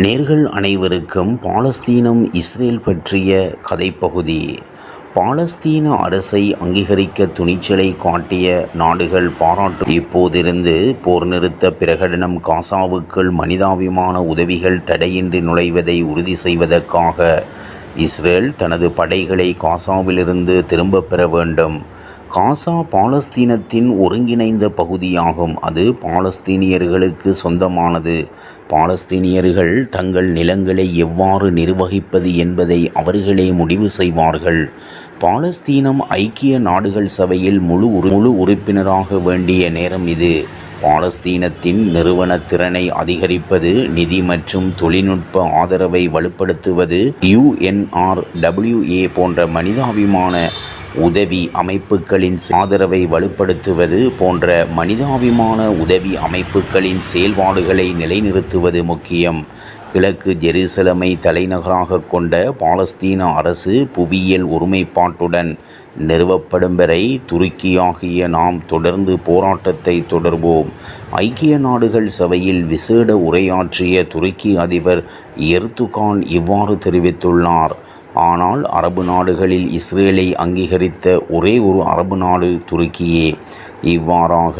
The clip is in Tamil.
நேர்கள் அனைவருக்கும் பாலஸ்தீனம் இஸ்ரேல் பற்றிய கதைப்பகுதி. பாலஸ்தீன அரசை அங்கீகரிக்க துணிச்சலை காட்டிய நாடுகள் பாராட்டு. இப்போதிருந்து போர் நிறுத்த பிரகடனம். காசாவுக்குள் மனிதாபிமான உதவிகள் தடையின்றி நுழைவதை உறுதி செய்வதற்காக இஸ்ரேல் தனது படைகளை காசாவிலிருந்து திரும்பப் பெற வேண்டும். காசா பாலஸ்தீனத்தின் ஒருங்கிணைந்த பகுதியாகும். அது பாலஸ்தீனியர்களுக்கு சொந்தமானது. பாலஸ்தீனியர்கள் தங்கள் நிலங்களை எவ்வாறு நிர்வகிப்பது என்பதை அவர்களே முடிவு செய்வார்கள். பாலஸ்தீனம் ஐக்கிய நாடுகள் சபையில் முழு உறுப்பினராக வேண்டிய நேரம் இது. பாலஸ்தீனத்தின் நிறுவன திறனை அதிகரிப்பது, நிதி மற்றும் தொழில்நுட்ப ஆதரவை வலுப்படுத்துவது, UNRWA போன்ற மனிதாபிமான உதவி அமைப்புகளின் ஆதரவை வலுப்படுத்துவது போன்ற மனிதாபிமான உதவி அமைப்புகளின் செயல்பாடுகளை நிலைநிறுத்துவது முக்கியம். கிழக்கு ஜெருசலமை தலைநகராக கொண்ட பாலஸ்தீன அரசு புவியியல் ஒருமைப்பாட்டுடன் நிறுவப்படும் வரை துருக்கியாகிய நாம் தொடர்ந்து போராட்டத்தை தொடர்வோம். ஐக்கிய நாடுகள் சபையில் விசேட உரையாற்றிய துருக்கி அதிபர் எர்துகான் இவ்வாறு தெரிவித்துள்ளார். ஆனால் அரபு நாடுகளில் இஸ்ரேலை அங்கீகரித்த ஒரே ஒரு அரபு நாடு துருக்கியே. இவ்வாறாக